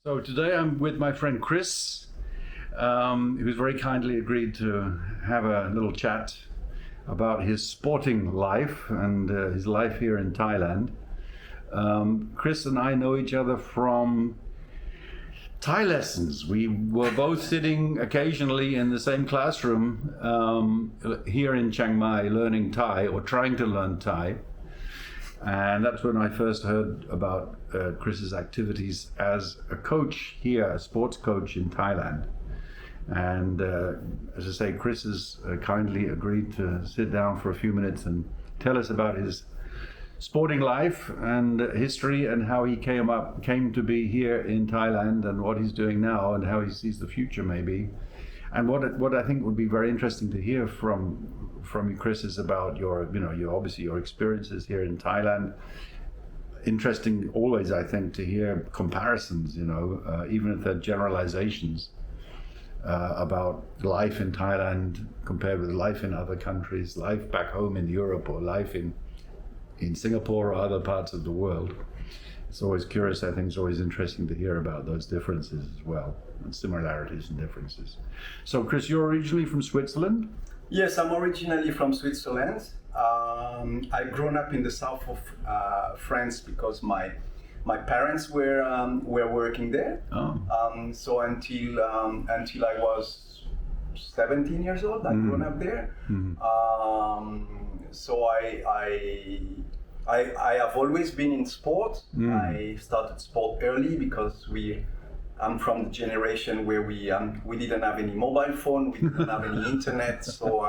So today I'm with my friend Chris, who's very kindly agreed to have a little chat about his sporting life and his life here in Thailand. Chris and I know each other from Thai lessons. We were both sitting occasionally in the same classroom here in Chiang Mai learning Thai or trying to learn Thai. And that's when I first heard about Chris's activities as a coach here, a sports coach in Thailand. And as I say, Chris has kindly agreed to sit down for a few minutes and tell us about his sporting life and history and how he came to be here in Thailand and what he's doing now and how he sees the future maybe. And what I think would be very interesting to hear from you, Chris, is about your obviously your experiences here in Thailand. Interesting always, I think, to hear comparisons, even if they're generalizations about life in Thailand compared with life in other countries, life back home in Europe or life in Singapore or other parts of the world. It's always curious, I think it's always interesting to hear about those differences as well, and similarities and differences. So Chris, you're originally from Switzerland? Yes, I'm originally from Switzerland. I've grown up in the south of France because my parents were working there. Oh. So until I was 17 years old, I grown up there. So I have always been in sport. I started sport early because I'm from the generation where we didn't have any mobile phone, we didn't have any internet. So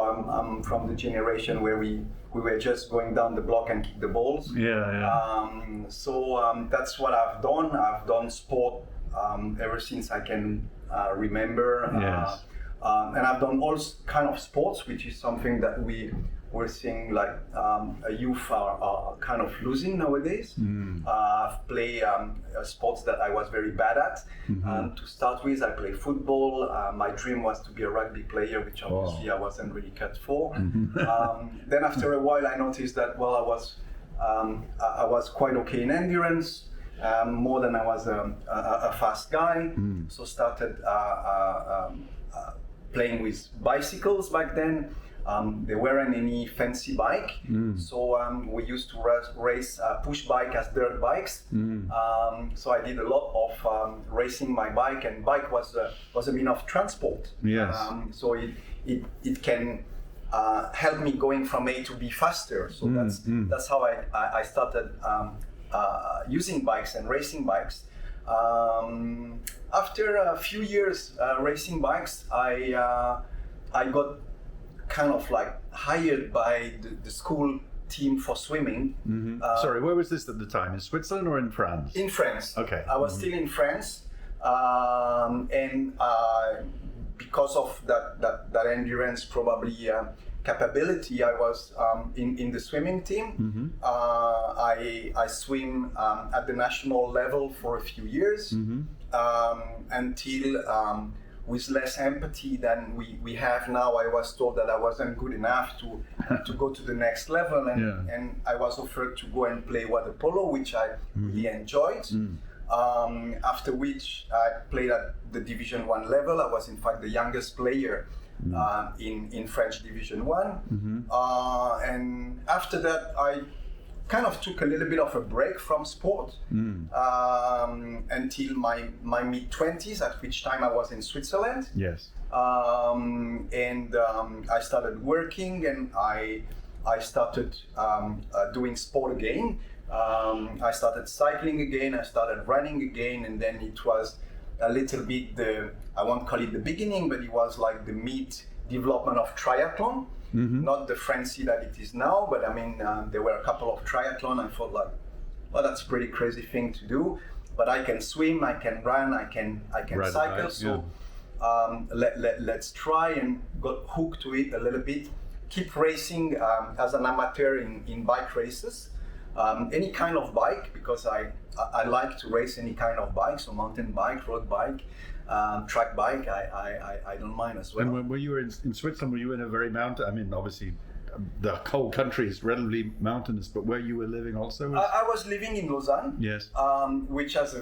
I'm from the generation where we were just going down the block and kick the balls. So that's what I've done. I've done sport ever since I can remember. Yes. And I've done all kind of sports, which is something that we're seeing like youth are kind of losing nowadays. I've played sports that I was very bad at. To start with, I played football. My dream was to be a rugby player, which obviously I wasn't really cut for. Then after a while, I noticed that I was quite okay in endurance, more than I was a fast guy. So started playing with bicycles back then. There weren't any fancy bike, so we used to race push bike as dirt bikes. So I did a lot of racing my bike, and bike was a mean of transport. Yes. So it can help me going from A to B faster. So that's how I started using bikes and racing bikes. After a few years racing bikes, I got kind of like hired by the school team for swimming. Sorry, where was this at the time? In Switzerland or in France? In France. Okay. I was still in France, and because of that endurance probably capability, I was in the swimming team. I swim at the national level for a few years until with less empathy than we have now. I was told that I wasn't good enough to go to the next level, and I was offered to go and play water polo, which I really enjoyed. After which I played at the Division 1 level. I was in fact the youngest player in French Division 1. And after that, I kind of took a little bit of a break from sport until my mid-20s, at which time I was in Switzerland. Yes. And I started working, and I started doing sport again. I started cycling again, I started running again, and then it was a little bit I won't call it the beginning, but it was like the mid-development of triathlon. Not the frenzy that it is now, but I mean, there were a couple of triathlon. I thought like, well, that's a pretty crazy thing to do, but I can swim, I can run, I can cycle. So let's try, and got hooked to it a little bit. Keep racing as an amateur in bike races, any kind of bike, because I like to race any kind of bike, so mountain bike, road bike. Track bike, I don't mind as well. And when you were in Switzerland, were you in a very mountain? I mean, obviously, the whole country is relatively mountainous, but where you were living also? I was living in Lausanne, yes, which has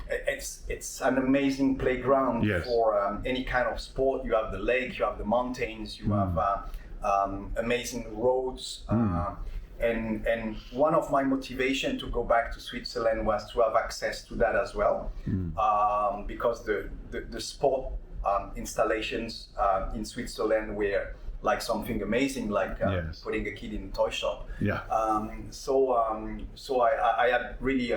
it's an amazing playground Yes. for any kind of sport. You have the lake, you have the mountains, you have amazing roads. And one of my motivation to go back to Switzerland was to have access to that as well, because the sport installations in Switzerland were like something amazing, like Yes. putting a kid in a toy shop. Yeah. So I had really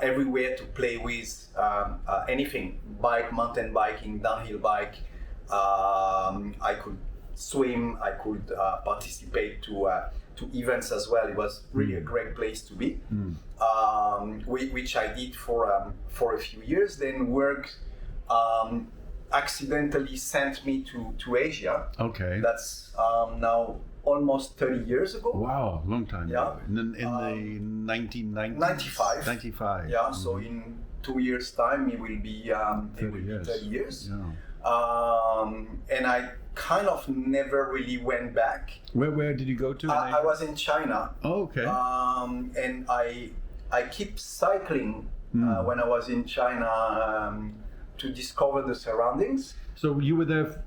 everywhere to play with anything, bike, mountain biking, downhill bike. I could swim, I could participate to events as well. It was really a great place to be, which I did for a few years. Then work accidentally sent me to Asia. Okay. That's now almost 30 years ago. Wow, long time Yeah. ago. In the 1990s? 95. 95. Yeah, so in 2 years' time, it will be 30 years. 30 years. Yeah. And I kind of never really went back. Where did you go to? I was in China. Oh, okay. And I keep cycling when I was in China to discover the surroundings. So you were there,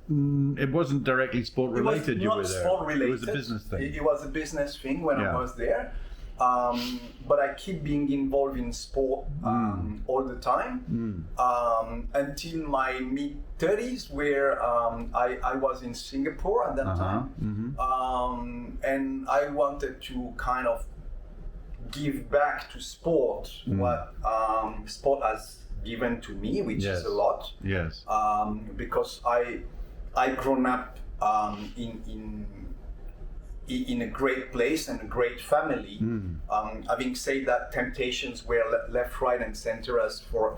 it wasn't directly sport related, you It were was there. not sport related. It was a business thing. It was a business thing when Yeah. I was there. But I keep being involved in sport all the time until my mid-30s, where I was in Singapore at that time. And I wanted to kind of give back to sport what sport has given to me, which Yes. is a lot. Yes. Because I grown up in a great place and a great family. Having said that, temptations were left, right, and center as for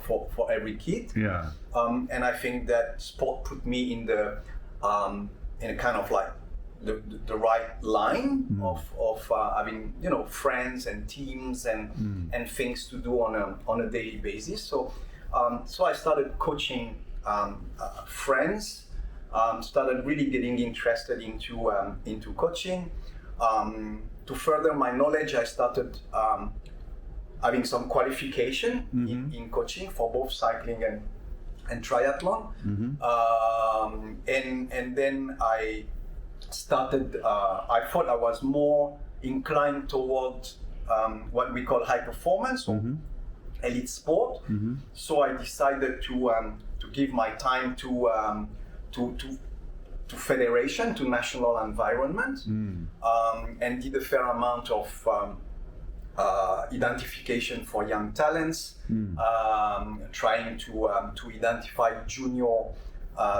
every kid. Yeah. And I think that sport put me in in a kind of like the right line of having friends and teams and things to do on a daily basis. So I started coaching friends. Started really getting interested into coaching. To further my knowledge, I started having some qualification in coaching for both cycling and triathlon. And then I started, I thought I was more inclined towards what we call high performance or elite sport. So I decided to give my time to federation, to national environment, and did a fair amount of identification for young talents, trying to identify junior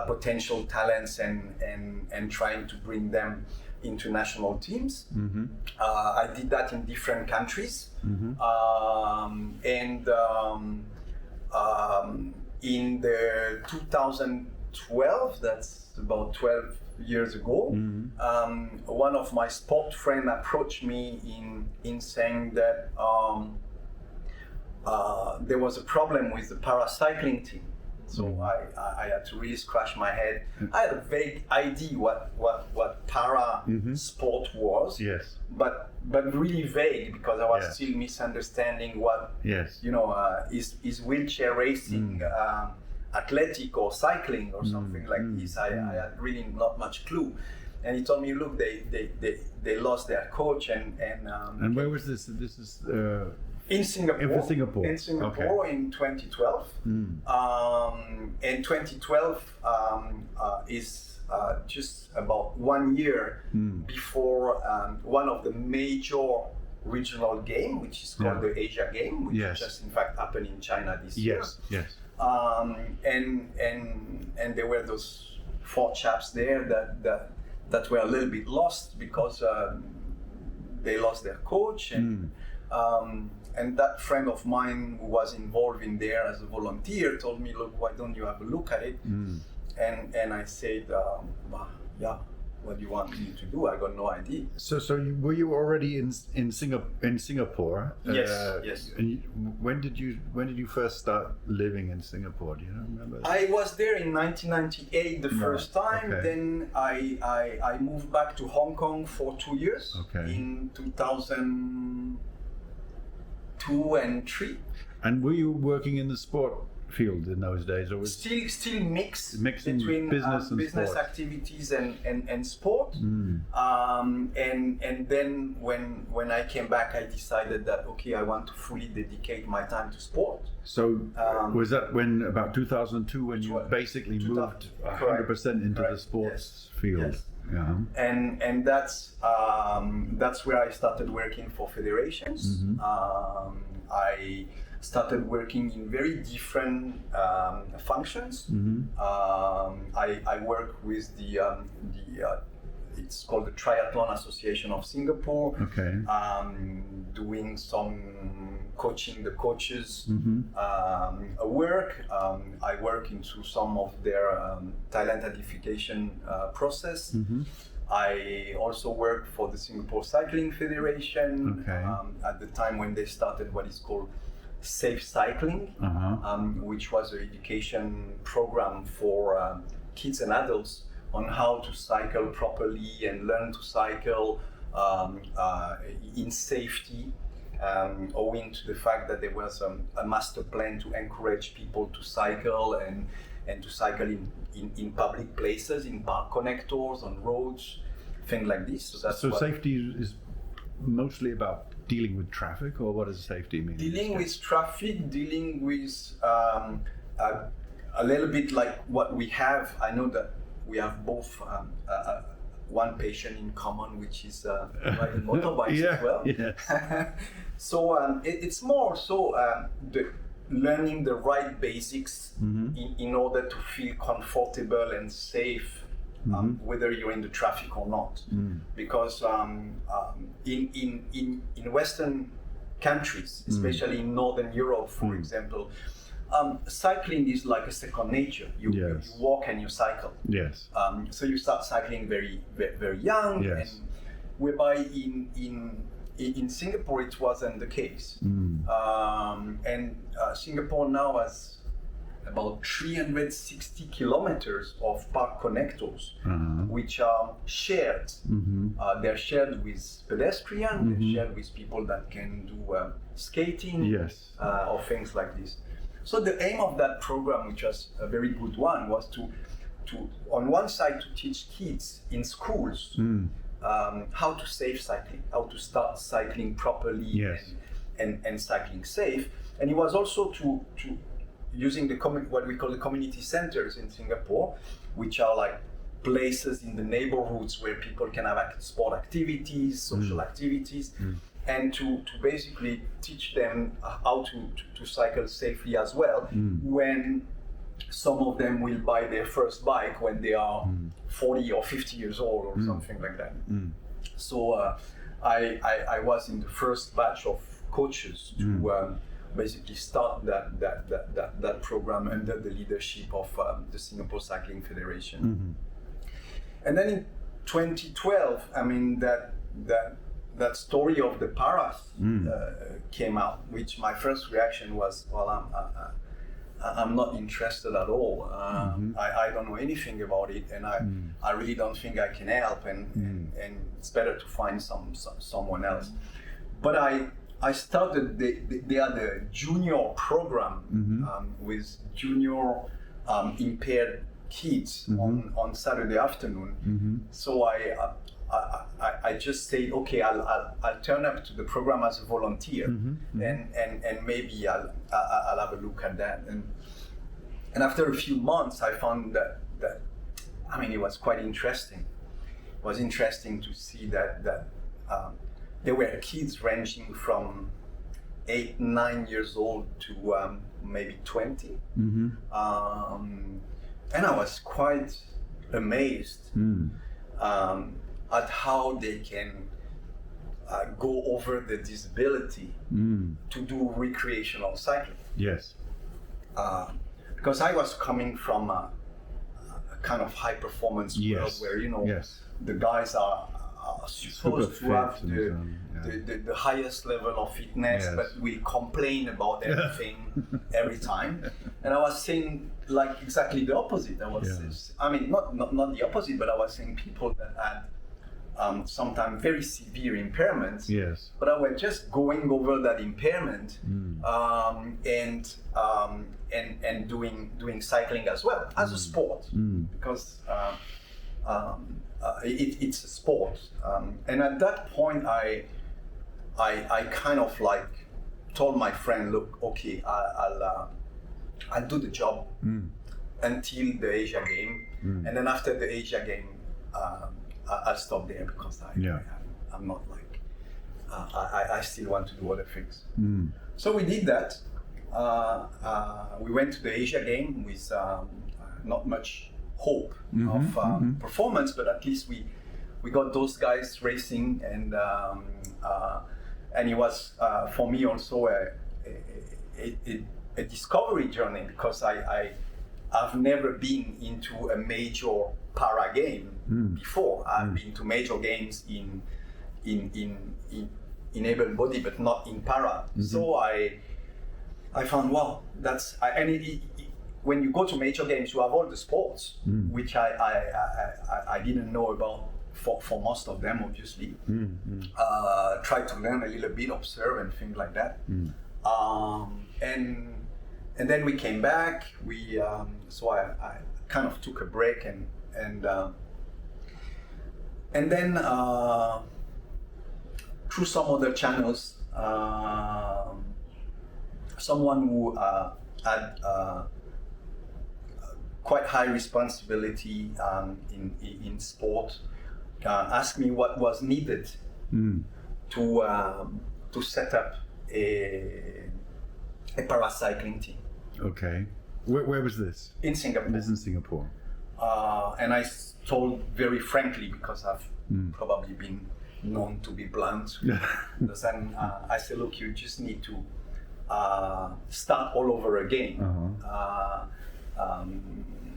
potential talents and trying to bring them into national teams. I did that in different countries, and in the 2012, that's about 12 years ago, one of my sport friends approached me in saying that there was a problem with the paracycling team. So I had to really scratch my head. I had a vague idea what para sport was, Yes. but really vague, because I was Yeah. still misunderstanding what Yes. is wheelchair racing athletic or cycling or something like this. I had really not much clue. And he told me, look, they lost their coach and where was this? This is in Singapore. In Singapore. Okay. In 2012. And 2012 is just about 1 year before one of the major regional game, which is called the Asia Game, which just in fact happened in China this year. Yes. And there were those 4 chaps there that were a little bit lost because they lost their coach and that friend of mine who was involved in there as a volunteer told me, look, why don't you have a look at it? And I said, yeah, what do you want me to do? I got no idea. So were you already in Singapore? Yes. And when did you first start living in Singapore? Do you remember? I was there in 1998 the first time. Okay. Then I moved back to Hong Kong for 2 years. Okay. In 2002 and 3. And were you working in the sport field in those days, or was still mixing between business and sport? activities and sport? And then when I came back, I decided that okay, I want to fully dedicate my time to sport. So was that when about 2002 when you basically moved 100% into the sports field? Yes. Yeah. And that's where I started working for federations. I started working in very different functions. I work with the it's called the Triathlon Association of Singapore. Okay. Doing some coaching the coaches work. I work into some of their talent identification process. I also work for the Singapore Cycling Federation at the time when they started what is called Safe Cycling, which was an education program for kids and adults on how to cycle properly and learn to cycle in safety, owing to the fact that there was a master plan to encourage people to cycle and to cycle in public places, in park connectors, on roads, things like this. So safety is mostly about dealing with traffic, or what does safety mean? Dealing with traffic, dealing with a little bit like what we have. I know that we have both one patient in common, which is riding motorbikes as well. Yeah. So it's more so learning the right basics in order to feel comfortable and safe, whether you're in the traffic or not. Because in Western countries, especially in Northern Europe, for example, cycling is like a second nature. You walk and you cycle. Yes. So you start cycling very, very young, and whereby in Singapore it wasn't the case. And Singapore now has about 360 kilometers of park connectors, which are shared. They're shared with pedestrians, they're shared with people that can do skating, or things like this. So the aim of that program, which was a very good one, was to on one side to teach kids in schools how to safe cycling, how to start cycling properly and cycling safe. And it was also to using what we call the community centers in Singapore, which are like places in the neighborhoods where people can have sport activities, social activities, and to basically teach them how to cycle safely as well, when some of them will buy their first bike when they are 40 or 50 years old or something like that. So I was in the first batch of coaches to basically start that program under the leadership of the Singapore Cycling Federation. And then in 2012, I mean, that story of the Paras came out, which my first reaction was, well, I'm not interested at all. I don't know anything about it, and I really don't think I can help, and it's better to find someone else. But I started, they had a junior program with junior impaired kids on Saturday afternoon. So I just said, okay, I'll turn up to the program as a volunteer, and maybe I'll have a look at that. And after a few months, I found that I mean, it was quite interesting. It was interesting to see that there were kids ranging from 8, 9 years old to maybe 20. And I was quite amazed at how they can go over the disability to do recreational cycling. Yes. Because I was coming from a kind of high performance world where, you know, the guys are supposed to have the highest level of fitness, but we complain about everything every time. And I was saying like exactly the opposite. I was, I mean, not the opposite, but I was saying people that had sometimes very severe impairments. Yes. But I was just going over that impairment and doing cycling as well as a sport because it's a sport. And at that point, I kind of like told my friend, look, okay, I'll do the job until the Asia game, and then after the Asia game, I'll stop there because I'm not like I still want to do other things. So we did that. We went to the Asia game with not much hope of performance, but at least we got those guys racing, and it was for me also a discovery journey because I've never been into a major para game before. I've been to major games in able body, but not in para. So I found, wow, that's when you go to major games, you have all the sports, which I didn't know about for most of them, obviously. Try to learn a little bit, observe and things like that. And then we came back. So I kind of took a break and then through some other channels, someone who had quite high responsibility in sport asked me what was needed to set up a paracycling team. Okay. Where was this? In Singapore. This is in Singapore. And I told very frankly, because I've probably been known to be blunt. Then I said, look, you just need to start all over again,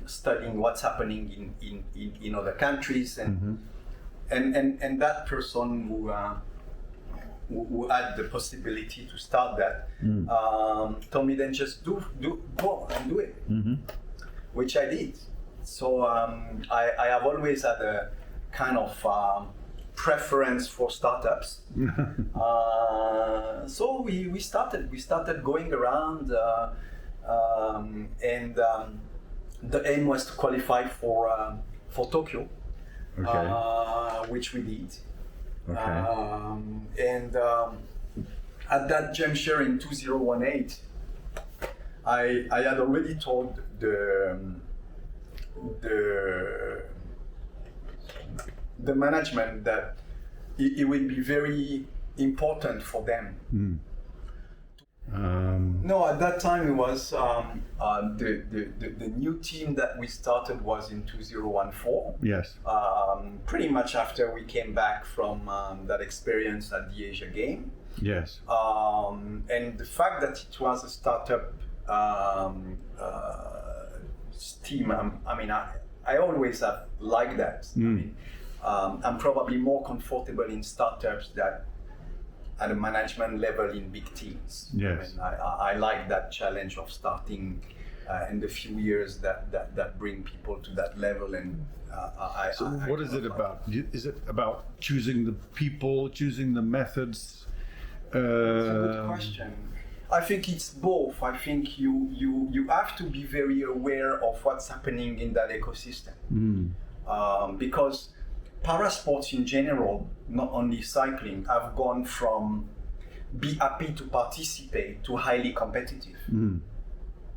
studying what's happening in other countries, and that person who had the possibility to start that told me, then just go and do it, which I did. So I have always had a kind of preference for startups. So we started going around, and the aim was to qualify for Tokyo, which we did. And at that juncture in 2018, I had already told the management that it will be very important for them. No, at that time it was the new team that we started was in 2014. Yes. Pretty much after we came back from that experience at the Asia Game. Yes. And the fact that it was a startup team, I mean, I always have liked that. I mean, I'm probably more comfortable in startups than at a management level in big teams. Yes. I mean, I like that challenge of starting in the few years that bring people to that level. And what is it about? Is it about choosing the people, choosing the methods? That's a good question. I think it's both. I think you have to be very aware of what's happening in that ecosystem, because parasports in general, not only cycling, have gone from be happy to participate to highly competitive.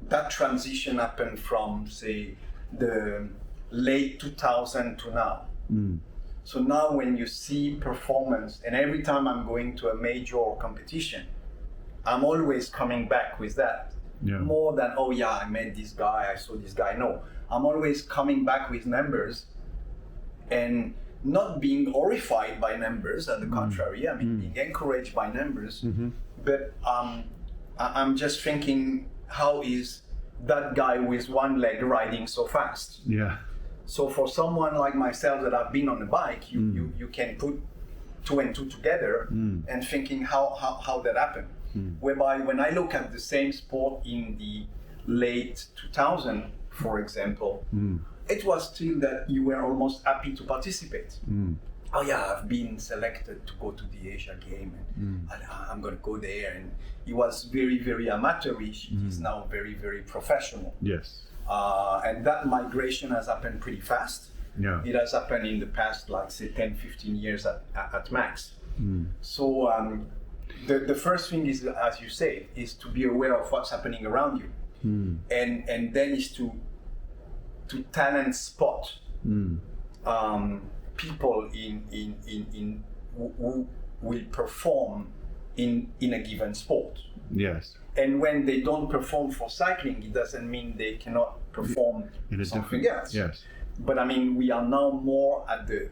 That transition happened from, say, the late 2000 to now. So now when you see performance, and every time I'm going to a major competition, I'm always coming back with that. More than, oh yeah, I met this guy, I saw this guy. No, I'm always coming back with numbers and not being horrified by numbers, on the contrary, I mean, being encouraged by numbers. But I'm just thinking, how is that guy with one leg riding so fast? So for someone like myself that I've been on a bike, you can put two and two together and thinking how that happened. Whereby when I look at the same sport in the late 2000, for example, it was still that you were almost happy to participate. oh yeah, I've been selected to go to the Asia game, and I'm going to go there. And he was very, very amateurish. He's now very, very professional. Yes. And that migration has happened pretty fast. Yeah. It has happened in the past, like say 10, 15 years at max. So the first thing is, as you say, is to be aware of what's happening around you. And then is to talent spot people in who will perform in a given sport. Yes. And when they don't perform for cycling, it doesn't mean they cannot perform in something else. Yes. But I mean, we are now more at the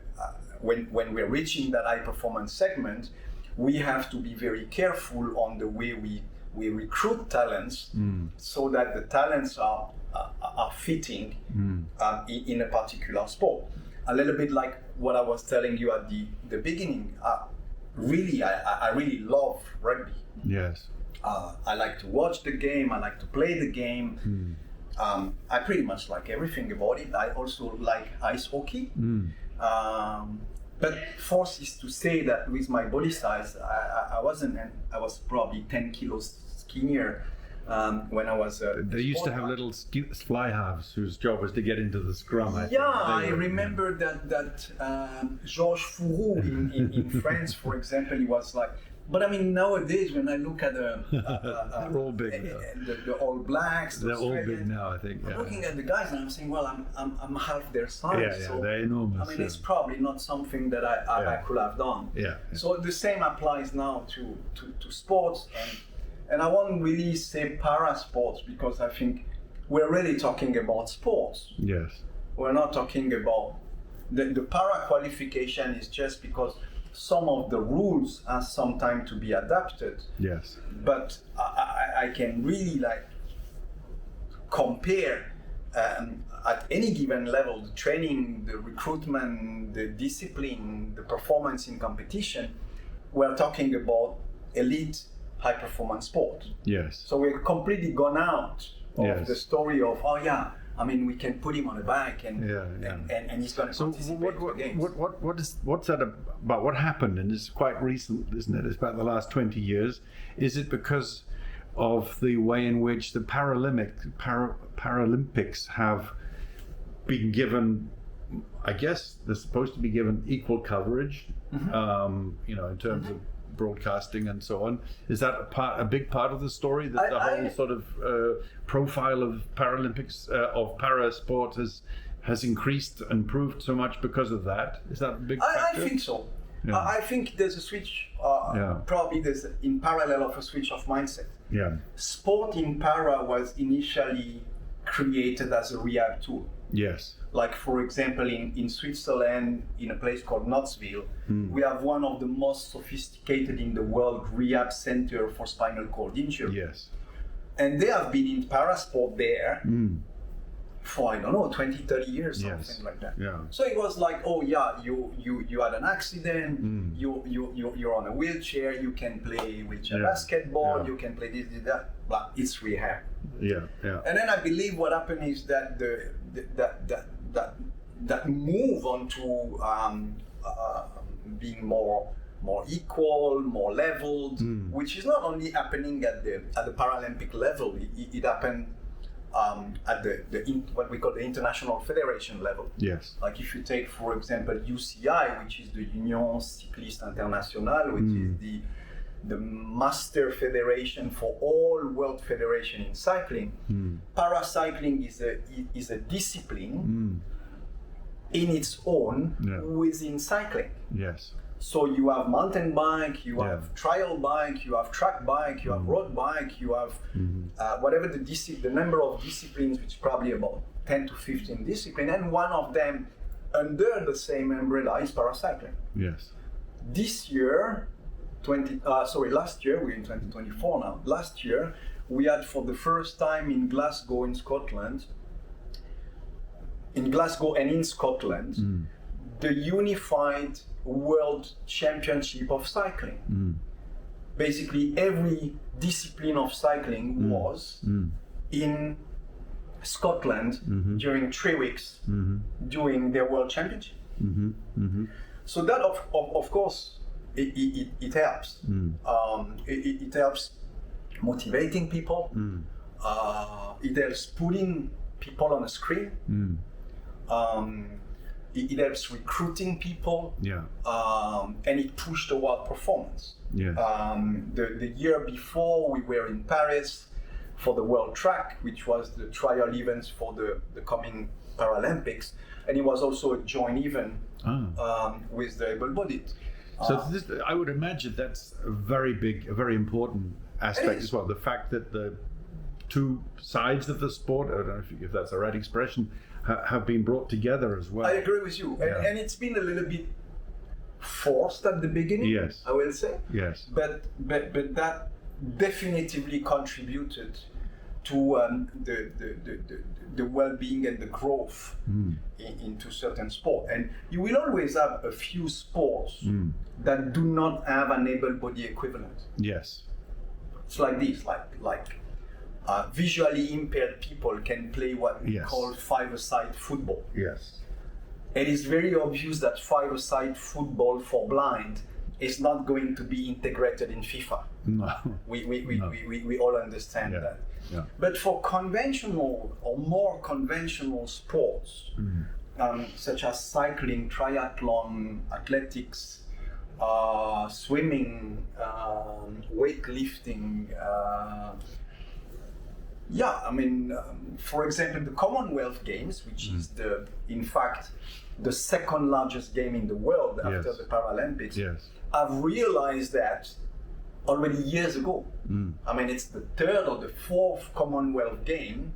when we're reaching that high performance segment, we have to be very careful on the way we recruit talents, so that the talents are fitting in a particular sport. A little bit like what I was telling you at the beginning. Really, I really love rugby. Yes. I like to watch the game. I like to play the game. I pretty much like everything about it. I also like ice hockey. But force is to say that with my body size, I was probably 10 kilos skinnier when I was. They used to have little fly halves whose job was to get into the scrum. I remember that Georges Fourou in France, for example, he was like. But I mean, nowadays when I look at they're all big. The All Blacks, they're all big now, I think. I'm looking at the guys and I'm saying, well, I'm half their size. Yeah, so, they're enormous. I mean, it's probably not something that I could have done. Yeah. So the same applies now to sports, and I won't really say para sports because I think we're really talking about sports. Yes. We're not talking about the para qualification is just because some of the rules are sometimes to be adapted. Yes. But I can really like compare at any given level the training, the recruitment, the discipline, the performance in competition. We're talking about elite high performance sport. Yes. So we're completely gone out of the story of I mean, we can put him on a bike and he's going to participate in the games. What's that about? What happened? And it's quite recent, isn't it? It's about the last 20 years. Is it because of the way in which the Paralympics have been given? I guess they're supposed to be given equal coverage, in terms of broadcasting and so on. Is that a big part of the story, that the whole sort of profile of Paralympics of para sport has increased and improved so much because of that? Is that a big factor? I think so. Yeah. I think there's a switch, probably there's in parallel of a switch of mindset. Yeah. Sport in para was initially created as a rehab tool. Yes. Like, for example, in Switzerland, in a place called Knoxville, we have one of the most sophisticated in the world rehab center for spinal cord injury. Yes. And they have been in parasport there for, 20, 30 years, something like that. Yeah. So it was like, you had an accident, you're on a wheelchair, you can play wheelchair basketball, you can play this, that, but it's rehab. Yeah, yeah. And then I believe what happened is that that move on to being more equal, more leveled, which is not only happening at the Paralympic level. It happened at what we call the international federation level. Yes. Like if you take, for example, UCI, which is the Union Cycliste Internationale, which is the master federation for all world federation in cycling. Paracycling is a discipline in its own within cycling. Yes. So you have mountain bike, you have trial bike, you have track bike, you have road bike, you have whatever the number of disciplines, which is probably about 10 to 15 disciplines, and one of them under the same umbrella is paracycling. Yes. This year, last year, we're in 2024 now. Last year, we had for the first time in Glasgow in Scotland, the unified World Championship of Cycling. Basically, every discipline of cycling was in Scotland during 3 weeks during their World Championship. So that of course it helps. It helps motivating people. It helps putting people on a screen. It helps recruiting people. And it pushed toward performance. The year before, we were in Paris for the World Track, which was the trial events for the coming Paralympics, and it was also a joint event with the able-bodied. So I would imagine that's a very important aspect as well. The fact that the two sides of the sport, I don't know if that's the right expression, have been brought together as well. I agree with you, and it's been a little bit forced at the beginning. Yes, I will say. Yes, but that definitively contributed to the well-being and the growth into certain sport. And you will always have a few sports that do not have an able-body equivalent. Yes, it's like this, like visually impaired people can play what we call five-a-side football. Yes, it is very obvious that five-a-side football for blind is not going to be integrated in FIFA. No. We all understand that. But for conventional or more conventional sports, such as cycling, triathlon, athletics, swimming, weightlifting, for example, the Commonwealth Games, which is in fact the second largest game in the world after the Paralympics, I've realized that already years ago. It's the third or the fourth Commonwealth game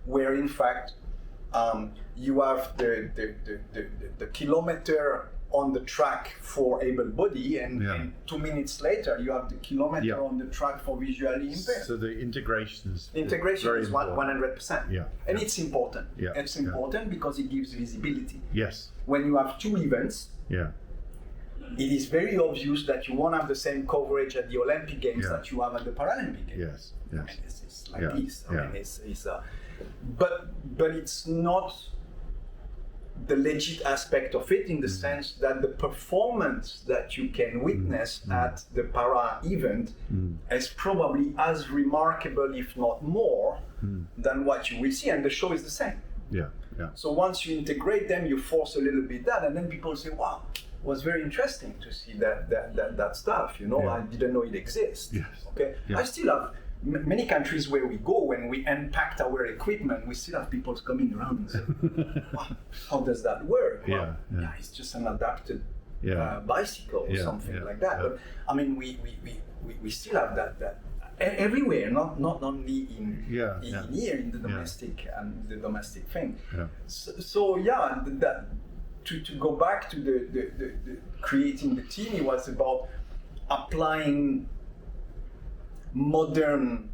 where in fact you have the kilometer on the track for able-body and 2 minutes later you have the kilometer on the track for visually impaired. So the integration is 100%. And it's important. It's important because it gives visibility. Yes. When you have two events, it is very obvious that you won't have the same coverage at the Olympic Games that you have at the Paralympic Games. It's like this. But it's not the legit aspect of it in the sense that the performance that you can witness at the para event is probably as remarkable, if not more, than what you will see, and the show is the same. So once you integrate them, you force a little bit that, and then people say, wow, it was very interesting to see that stuff, I didn't know it exists. I still have many countries where we go, when we unpacked our equipment, we still have people coming around and say, wow, how does that work? Well, it's just an adapted bicycle or something like that. But we still have that everywhere, not only in here in the domestic and the domestic thing. That to go back to the creating the team, it was about applying modern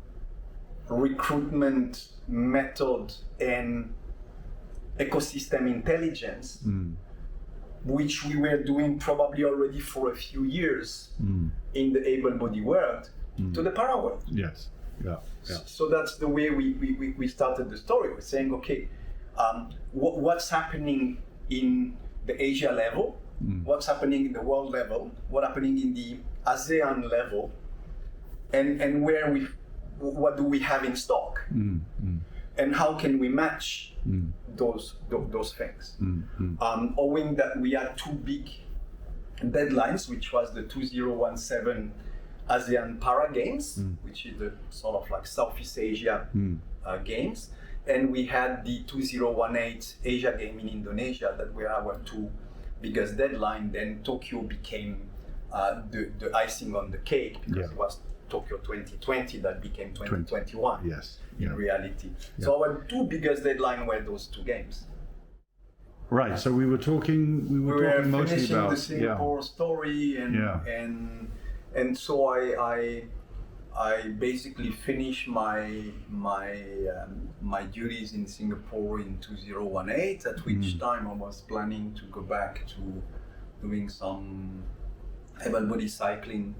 recruitment method and ecosystem intelligence, which we were doing probably already for a few years in the able-body world, to the para world. So that's the way we started the story. We're saying, okay, what's happening in the Asia level, what's happening in the world level, what's happening in the ASEAN level, and what do we have in stock, and how can we match those things? Owing that we had two big deadlines, which was the 2017 ASEAN Para Games, which is the sort of like Southeast Asia games, and we had the 2018 Asia Game in Indonesia that were our two biggest deadline. Then Tokyo became the icing on the cake, because it was Tokyo 2020 that became 2021 in reality. So our two biggest deadline were those two games. Right. So we were talking mostly finishing about the Singapore story, and so I basically finished my duties in Singapore in 2018, at which time I was planning to go back to doing some able-body cycling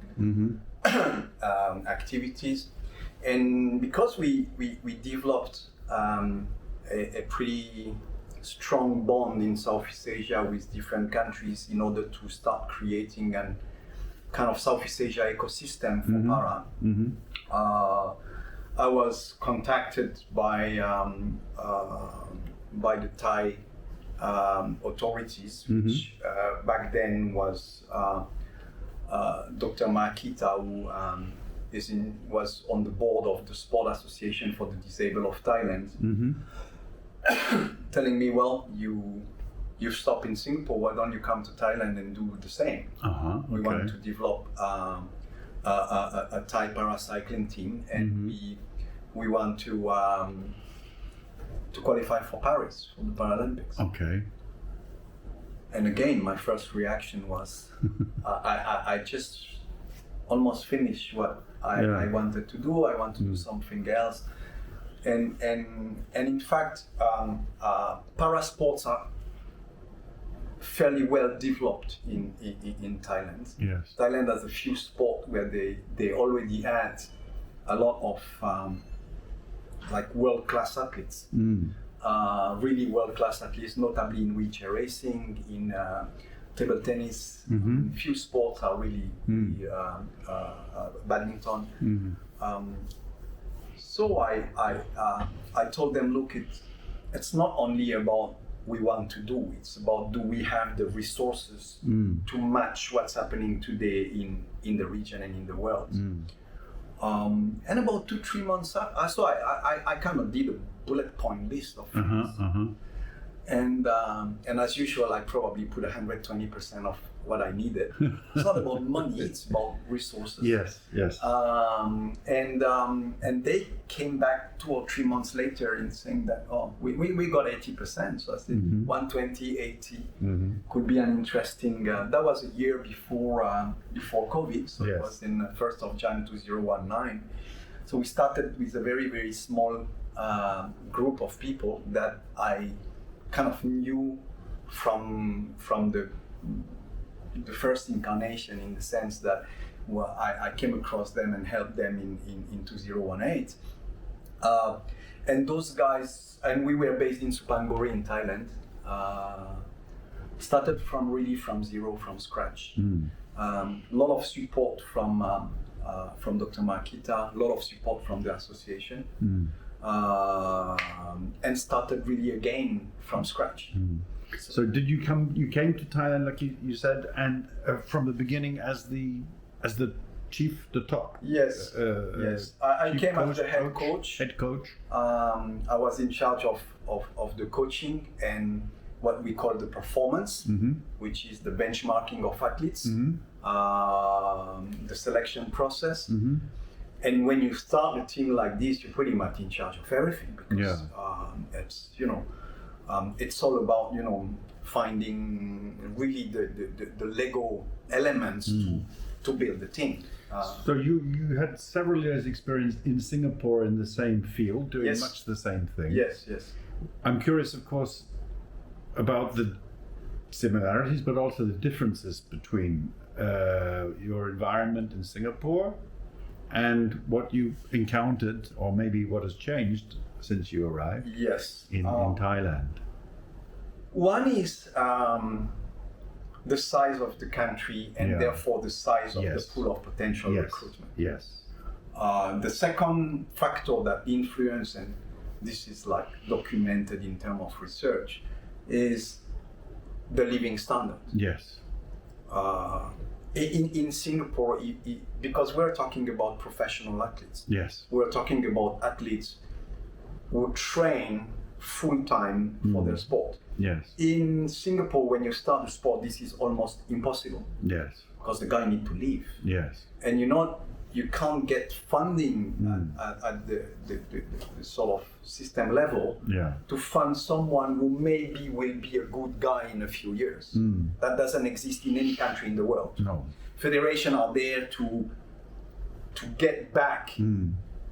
activities. And because we developed a pretty strong bond in Southeast Asia with different countries in order to start creating an kind of Southeast Asia ecosystem for para. I was contacted by the Thai authorities, which back then was Dr. Makita, who was on the board of the Sport Association for the Disabled of Thailand, telling me, well, you stop in Singapore, why don't you come to Thailand and do the same? We want to develop a Thai Paracycling Team, and we want to qualify for Paris, for the Paralympics. Okay. And again, my first reaction was, I just almost finished what I wanted to do. I want to do something else. And in fact, para sports are fairly well developed in Thailand. Yes. Thailand has a few sports where they already had a lot of like world-class athletes. Really world-class athletes, notably in wheelchair racing, in table tennis. Few sports are really badminton. So I told them, look, it's not only about we want to do, it's about do we have the resources to match what's happening today in the region and in the world. And about 2-3 months after, so I kind of did a bullet point list of things. And as usual, I probably put 120% of what I needed. It's not about money; it's about resources. Yes. And they came back 2 or 3 months later in saying that we got 80%. So I said 120, 80 could be an interesting. That was a year before COVID, so it was in the 1st of January 2019. So we started with a very, very small group of people that I kind of knew from the first incarnation, in the sense that I came across them and helped them in 2018. And those guys, and we were based in Supangori in Thailand, started from zero, from scratch. A lot of support from Dr. Makita, a lot of support from the association. And started really again from scratch. So did you came to Thailand, like you said, and from the beginning as the chief, the top? Yes. I came as the head coach. Head coach. I was in charge of the coaching and what we call the performance, which is the benchmarking of athletes, the selection process. And when you start a team like this, you're pretty much in charge of everything, because it's it's all about finding really the Lego elements to build the team. So you had several years experience in Singapore in the same field, doing much the same thing. Yes. I'm curious, of course, about the similarities, but also the differences between your environment in Singapore and what you encountered, or maybe what has changed since you arrived. Yes. In Thailand. One is the size of the country, and therefore the size of the pool of potential recruitment. Yes. The second factor that influences, and this is like documented in terms of research, is the living standard. Yes. In Singapore, because we're talking about professional athletes. Yes. We're talking about athletes who train full-time for their sport. Yes. In Singapore, when you start a sport, this is almost impossible. Yes. Because the guy needs to live. Yes. And you can't get funding at the sort of system level to fund someone who maybe will be a good guy in a few years. That doesn't exist in any country in the world. No. Federations are there to get back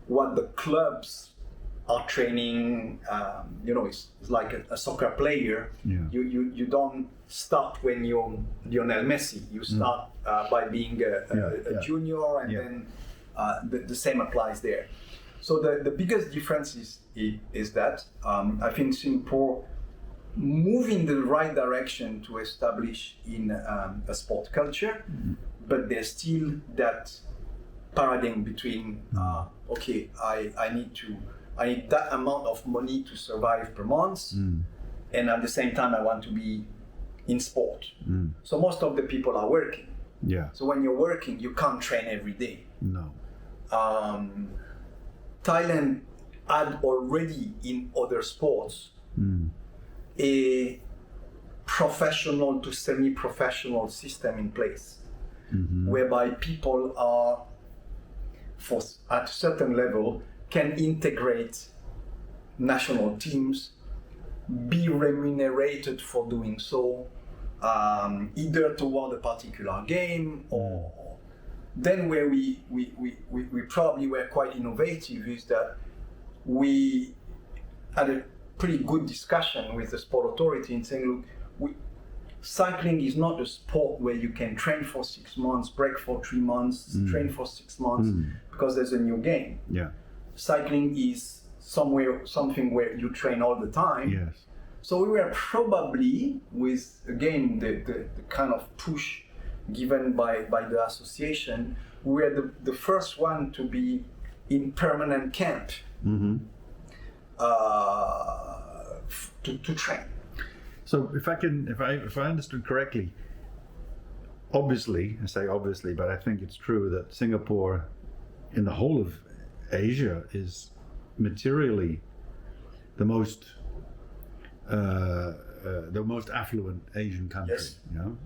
what the clubs are training. It's like a soccer player. You don't start when you're Lionel Messi. You start by being a junior, and then the same applies there. So the biggest difference is that I think Singapore move in the right direction to establish in a sport culture, but there's still that paradigm between okay, I need that amount of money to survive per month, and at the same time I want to be in sport. So most of the people are working. Yeah. So when you're working, you can't train every day. No. Thailand had already in other sports a professional to semi-professional system in place, whereby people are, at a certain level, can integrate national teams, be remunerated for doing so, either toward a particular game or. Then where we probably were quite innovative is that we had a pretty good discussion with the sport authority in saying, look, cycling is not a sport where you can train for 6 months, break for 3 months, train for 6 months because there's a new game. Yeah. Cycling is something where you train all the time. Yes. So we were probably, with again the kind of push given by the association, we were the first one to be in permanent camp to train. So if I understood correctly, obviously, I say obviously, but I think it's true that Singapore, in the whole of Asia, is materially the most affluent Asian country. Yes. You know?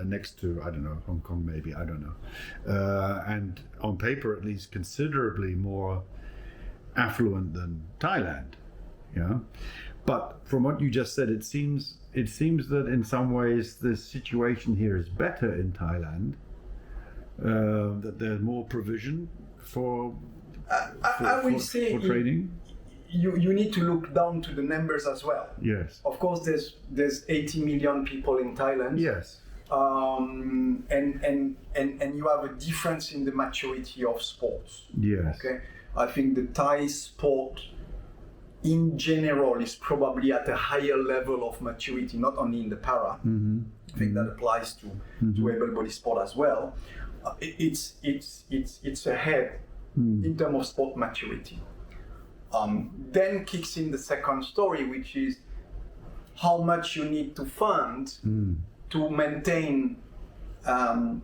Next to, I don't know, Hong Kong maybe, I don't know. And on paper at least considerably more affluent than Thailand, you know. But from what you just said, it seems that in some ways the situation here is better in Thailand, that there's more provision for training. You need to look down to the numbers as well. Yes. Of course, there's 80 million people in Thailand. Yes. And you have a difference in the maturity of sports. Yes. Okay. I think the Thai sport in general is probably at a higher level of maturity, not only in the para. I think that applies to able-body sport as well. It's ahead in terms of sport maturity. Then kicks in the second story, which is how much you need to fund to maintain an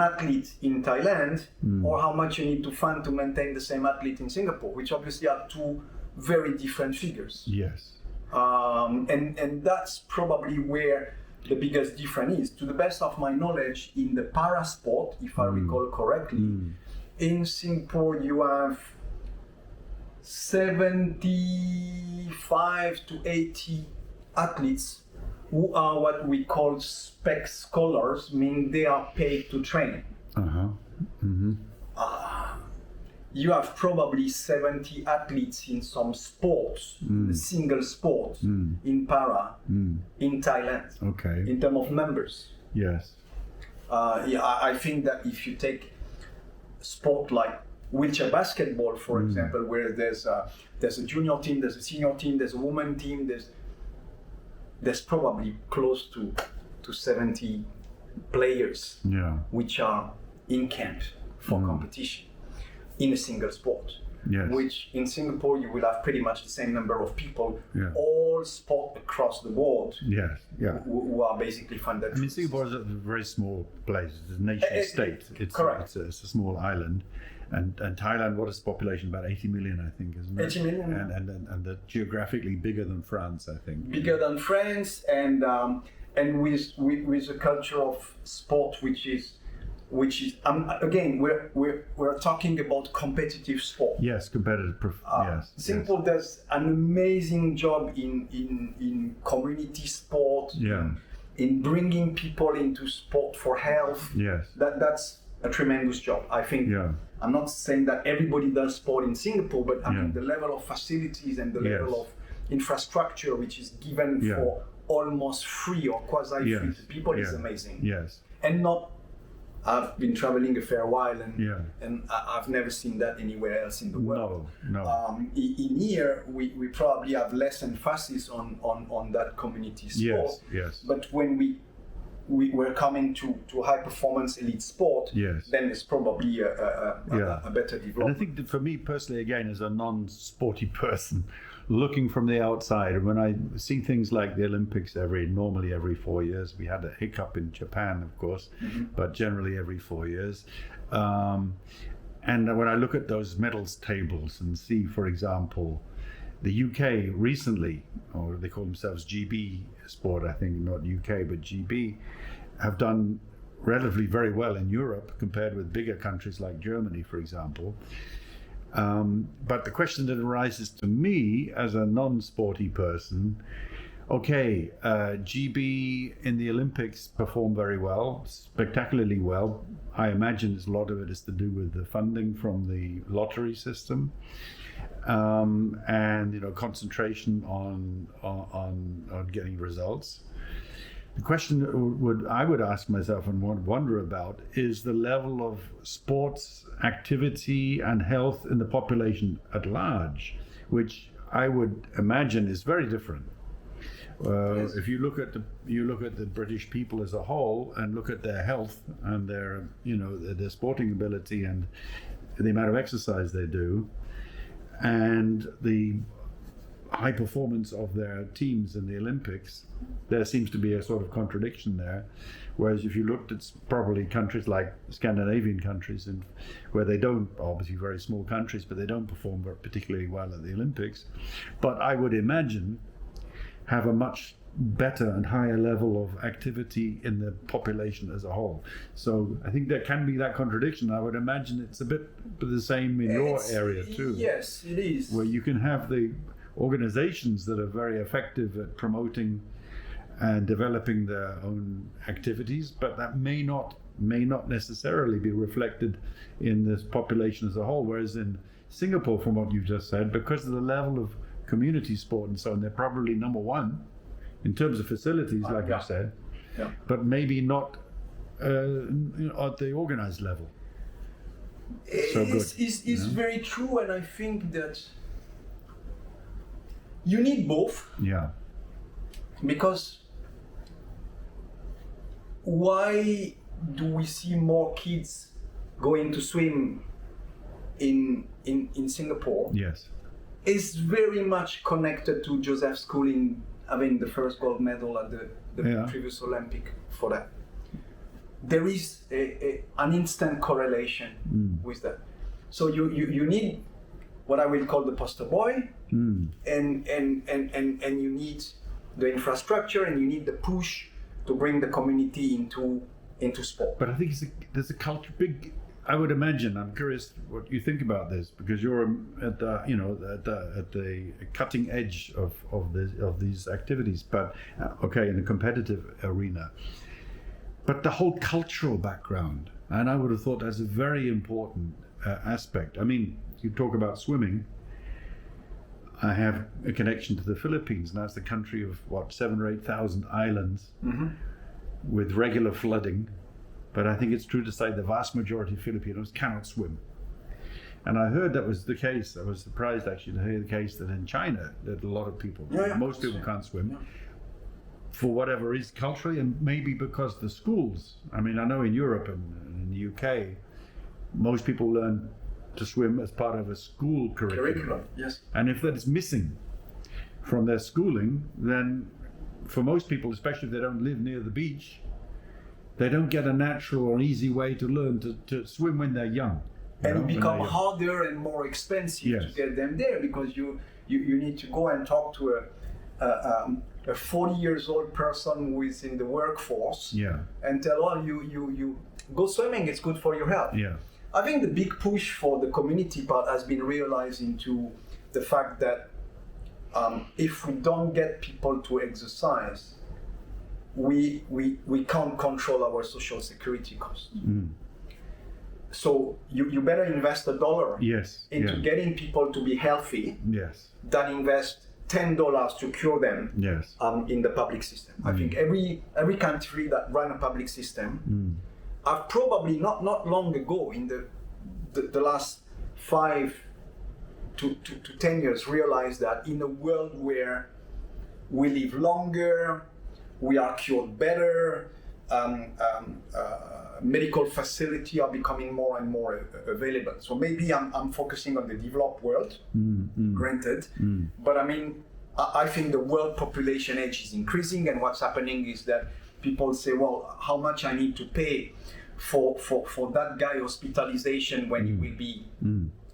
athlete in Thailand, or how much you need to fund to maintain the same athlete in Singapore, which obviously are two very different figures. Yes. And that's probably where the biggest difference is. To the best of my knowledge, in the para sport, if I recall correctly, in Singapore you have 75 to 80 athletes who are what we call spec scholars, meaning they are paid to train. You have probably 70 athletes in some sports, single sports, in para, in Thailand, in terms of numbers. Yes. I think that if you take sport like wheelchair basketball, for example, where there's a junior team, there's a senior team, there's a women team, there's probably close to 70 players which are in camp for competition in a single sport. Yes. Which in Singapore you will have pretty much the same number of people, all sport across the board, who are basically funded. I mean, Singapore is a very small place. It's a nation state. Correct. It's a small island. And Thailand, what is the population? About 80 million, I think, isn't it? 80 million. And geographically bigger than France, I think. Bigger than France, and with a culture of sport which is again we're talking about competitive sport. Yes, competitive. Yes. Singapore does an amazing job in community sport. In bringing people into sport for health. Yes. That's a tremendous job. I think. I'm not saying that everybody does sport in Singapore, but I mean the level of facilities and the level of infrastructure which is given for almost free or quasi-free to people is amazing. Yes. And not I've been traveling a fair while, and Yeah. I've never seen that anywhere else in the world. No. In here, we probably have less emphasis on that community sport. Yes. But when we're coming to high performance elite sport, Yes. then it's probably a better And development. I think that for me personally, again, as a non-sporty person, looking from the outside, when I see things like the Olympics normally every 4 years, we had a hiccup in Japan, of course, but generally every 4 years. And when I look at those medals tables and see, for example, the UK recently, or they call themselves GB Sport, I think, not UK, but GB, have done relatively very well in Europe compared with bigger countries like Germany, for example. But the question that arises to me as a non-sporty person, okay, GB in the Olympics performed very well, spectacularly well. I imagine a lot of it is to do with the funding from the lottery system, and concentration on getting results. The question I would ask myself and wonder about is the level of sports activity and health in the population at large, which I would imagine is very different. Yes. If you look at the British people as a whole and look at their health and their their sporting ability and the amount of exercise they do, and the high performance of their teams in the Olympics, there seems to be a sort of contradiction there. Whereas if you looked at probably countries like Scandinavian countries, and where they don't, obviously very small countries, but they don't perform particularly well at the Olympics, but I would imagine have a much better and higher level of activity in the population as a whole. So I think there can be that contradiction. I would imagine it's a bit the same in your area too. Yes, it is. Where you can have the organizations that are very effective at promoting and developing their own activities, but that may not necessarily be reflected in this population as a whole. Whereas in Singapore, from what you've just said, because of the level of community sport and so on, they're probably number one in terms of facilities, like you said, but maybe not at the organized level. It's very true, and I think that you need both. Yeah. Because why do we see more kids going to swim in Singapore? Yes. Is very much connected to Joseph Schooling having the first gold medal at the previous Olympic for that. There is an instant correlation with that. So you need what I will call the poster boy, and you need the infrastructure, and you need the push to bring the community into sport. But I think there's a culture big. I would imagine. I'm curious what you think about this, because you're at the cutting edge of these activities. But in a competitive arena. But the whole cultural background, and I would have thought that's a very important aspect. I mean, you talk about swimming. I have a connection to the Philippines, and that's the country of 7,000 or 8,000 islands with regular flooding. But I think it's true to say the vast majority of Filipinos cannot swim. And I heard that was the case. I was surprised actually to hear the case that in China, that a lot of people, most people can't swim for whatever reason, culturally, and maybe because the schools. I mean, I know in Europe and in the UK, most people learn to swim as part of a school curriculum. Yes. And if that is missing from their schooling, then for most people, especially if they don't live near the beach, they don't get a natural or easy way to learn to swim when they're young. And it becomes harder and more expensive to get them there, because you need to go and talk to a 40 years old person who is in the workforce and tell, you go swimming, it's good for your health. Yeah. I think the big push for the community part has been realized into the fact that if we don't get people to exercise, we can't control our social security costs. So you better invest $1 into getting people to be healthy than invest $10 to cure them in the public system. I think every country that run a public system I've probably not long ago, in the last 5 to 10 years, realized that in a world where we live longer, we are cured better, medical facilities are becoming more and more available. So maybe I'm focusing on the developed world, granted, but I mean, I think the world population age is increasing, and what's happening is that people say, well, how much I need to pay for that guy hospitalization when he will be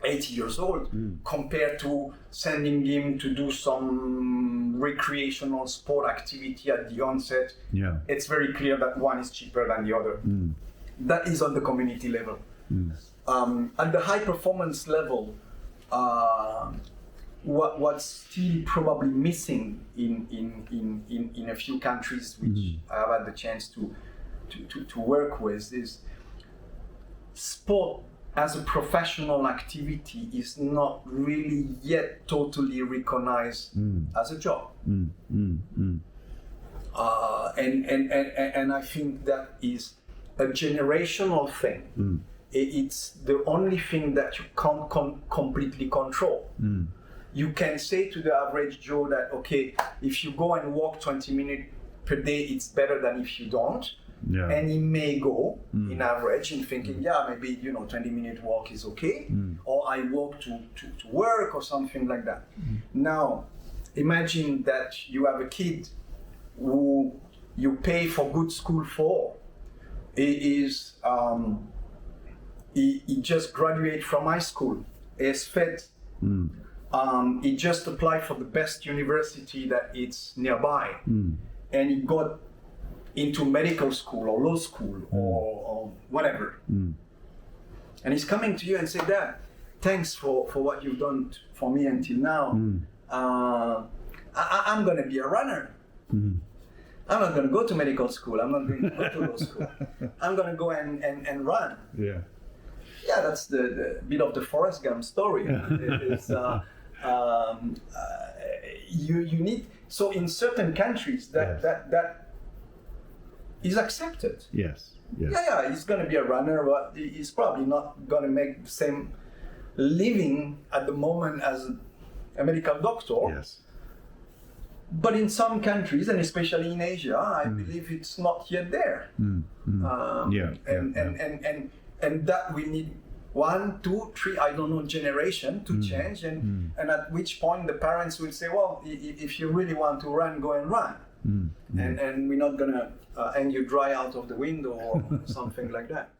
80 years old, compared to sending him to do some recreational sport activity at the onset. Yeah. It's very clear that one is cheaper than the other. That is on the community level. At the high performance level, what's still probably missing in a few countries which I've had the chance to work with is sport as a professional activity is not really yet totally recognized as a job. And I think that is a generational thing. It's the only thing that you can't completely control. You can say to the average Joe that, okay, if you go and walk 20 minutes per day, it's better than if you don't. Yeah. And he may go in average in thinking, yeah, maybe 20-minute walk is okay, or I walk to work or something like that. Now, imagine that you have a kid who you pay for good school for. He just graduated from high school. He's fed. He just applied for the best university that it's nearby, and he got into medical school or law school or whatever. And he's coming to you and say, Dad, thanks for what you've done for me until now. I'm going to be a runner. I'm not going to go to medical school. I'm not going to go to law school. I'm going to go and run. Yeah, that's the bit of the Forrest Gump story. You need, so in certain countries that is accepted. Yes. Yeah, he's going to be a runner, but he's probably not going to make the same living at the moment as a medical doctor. Yes. But in some countries, and especially in Asia, I believe it's not yet there. And that we need 1, 2, 3, I don't know, generation to change, and at which point the parents will say, well, if you really want to run, go and run. And we're not going to hang you dry out of the window or something like that.